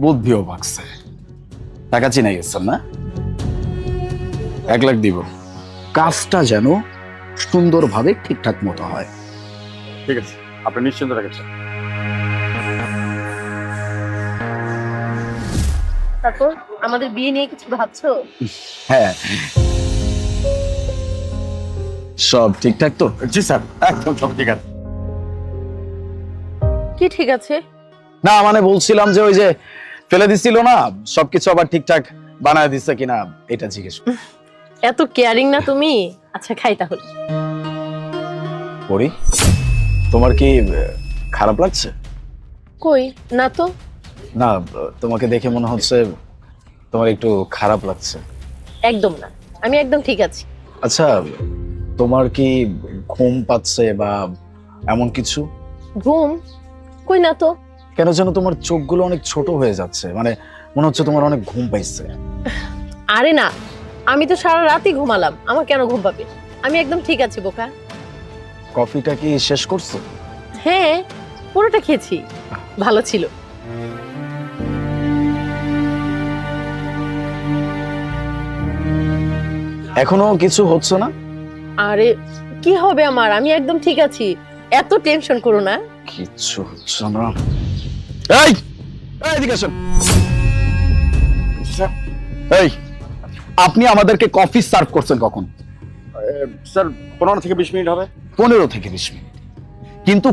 বুদ্ধিও পাকছে। টাকা চিনে গেছেন না? 1 লাখ দিব, কাজটা যেন সুন্দরভাবে ঠিকঠাক মতো হয়। ঠিক আছে, আপনি নিশ্চিন্ত রেখেছেন। তারপর আমাদের বিয়ে নিয়ে কিছু ভাবছো? হ্যাঁ, সব ঠিকঠাক তো? জি স্যার, একদম সব ঠিক আছে। কি ঠিক আছে? না মানে বলছিলাম যে ওই যে ফেলে দিছিল না, সবকিছু আবার ঠিকঠাক বানায় দিচ্ছে কিনা এটা জিজ্ঞেস এত কেয়ারিং না তুমি। আচ্ছা খাই তাহলে। করি। তোমার কি খারাপ লাগছে? কই না তো। না, তোমাকে দেখে মনে হচ্ছে তোমার একটু খারাপ লাগছে। একদম না, আমি একদম ঠিক আছি। আচ্ছা, তোমার কি ঘুম পাচ্ছে বা এমন কিছু? ঘুম? কই না তো। কেন যেন তোমার চোখগুলো অনেক ছোট হয়ে যাচ্ছে, মানে মনে হচ্ছে তোমার অনেক ঘুম পাইছে। আরে না, আমি তো সারা রাতই ঘুমালাম, আমার কেন ঘুম পাবে? আমি একদম ঠিক আছি বোকা। কফিটা কি শেষ করছো? হ্যাঁ, পুরোটা খেয়েছি, ভালো ছিল। এখনো কিছু হচ্ছে না? আরে কি হবে আমার, আমি একদম ঠিক আছি, এত টেনশন করো না। কিচ্ছু হচ্ছে না। এই এই, এদিকে আসুন। এই, আপনি আমাদেরকে কফি সার্ভ করছেন কখন? স্যার 15 থেকে 20 মিনিট হবে। 15 থেকে 20 মিনিট, কিন্তু